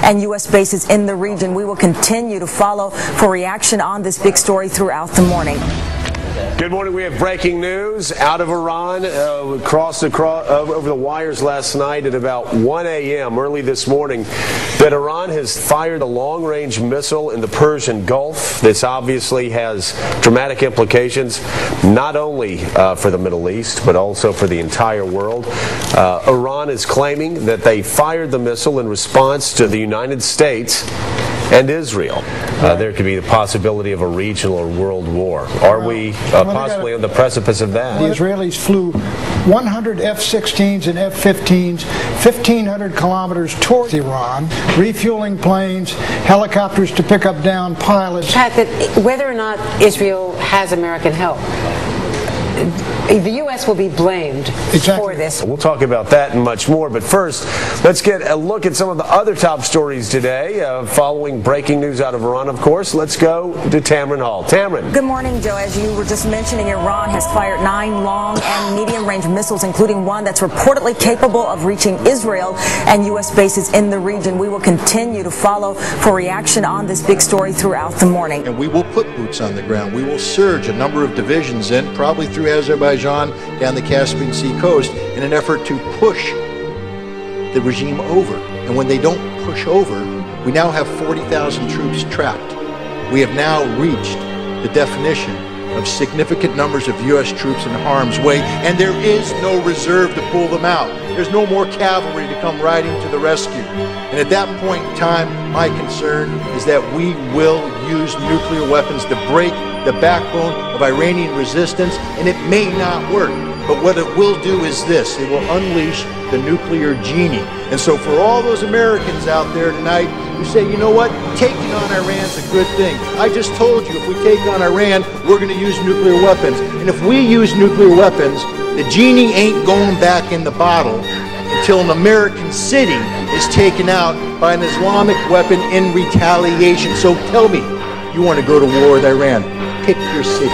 and U.S. bases in the region. We will continue to follow for reaction on this big story throughout the morning. Good morning. We have breaking news out of Iran. Crossed over the wires last night at about 1 a.m. early this morning that Iran has fired a long-range missile in the Persian Gulf. This obviously has dramatic implications not only for the Middle East but also for the entire world. Iran is claiming that they fired the missile in response to the United States and Israel. There could be the possibility of a regional or world war. Are we possibly on the precipice of that? The Israelis flew 100 F-16s and F-15s, 1,500 kilometers towards Iran, refueling planes, helicopters to pick up downed pilots. Pat, that whether or not Israel has American help, the U.S. will be blamed for this. We'll talk about that and much more, but first, let's get a look at some of the other top stories today. Following breaking news out of Iran, of course, let's go to Tamron Hall. Tamron. Good morning, Joe. As you were just mentioning, Iran has fired 9 long and medium-range missiles, including one that's reportedly capable of reaching Israel and U.S. bases in the region. We will continue to follow for reaction on this big story throughout the morning. And we will put boots on the ground. We will surge a number of divisions in, probably through Azerbaijan down the Caspian Sea coast, in an effort to push the regime over. And when they don't push over, we now have 40,000 troops trapped. We have now reached the definition of significant numbers of U.S. troops in harm's way, and there is no reserve to pull them out. There's no more cavalry to come riding to the rescue. And at that point in time, my concern is that we will use nuclear weapons to break the backbone of Iranian resistance, and it may not work. But what it will do is this: it will unleash the nuclear genie. And so for all those Americans out there tonight who say, you know what, taking on Iran's a good thing. I just told you, if we take on Iran, we're going to use nuclear weapons. And if we use nuclear weapons, the genie ain't going back in the bottle until an American city is taken out by an Islamic weapon in retaliation. So tell me, you want to go to war with Iran? Pick your city.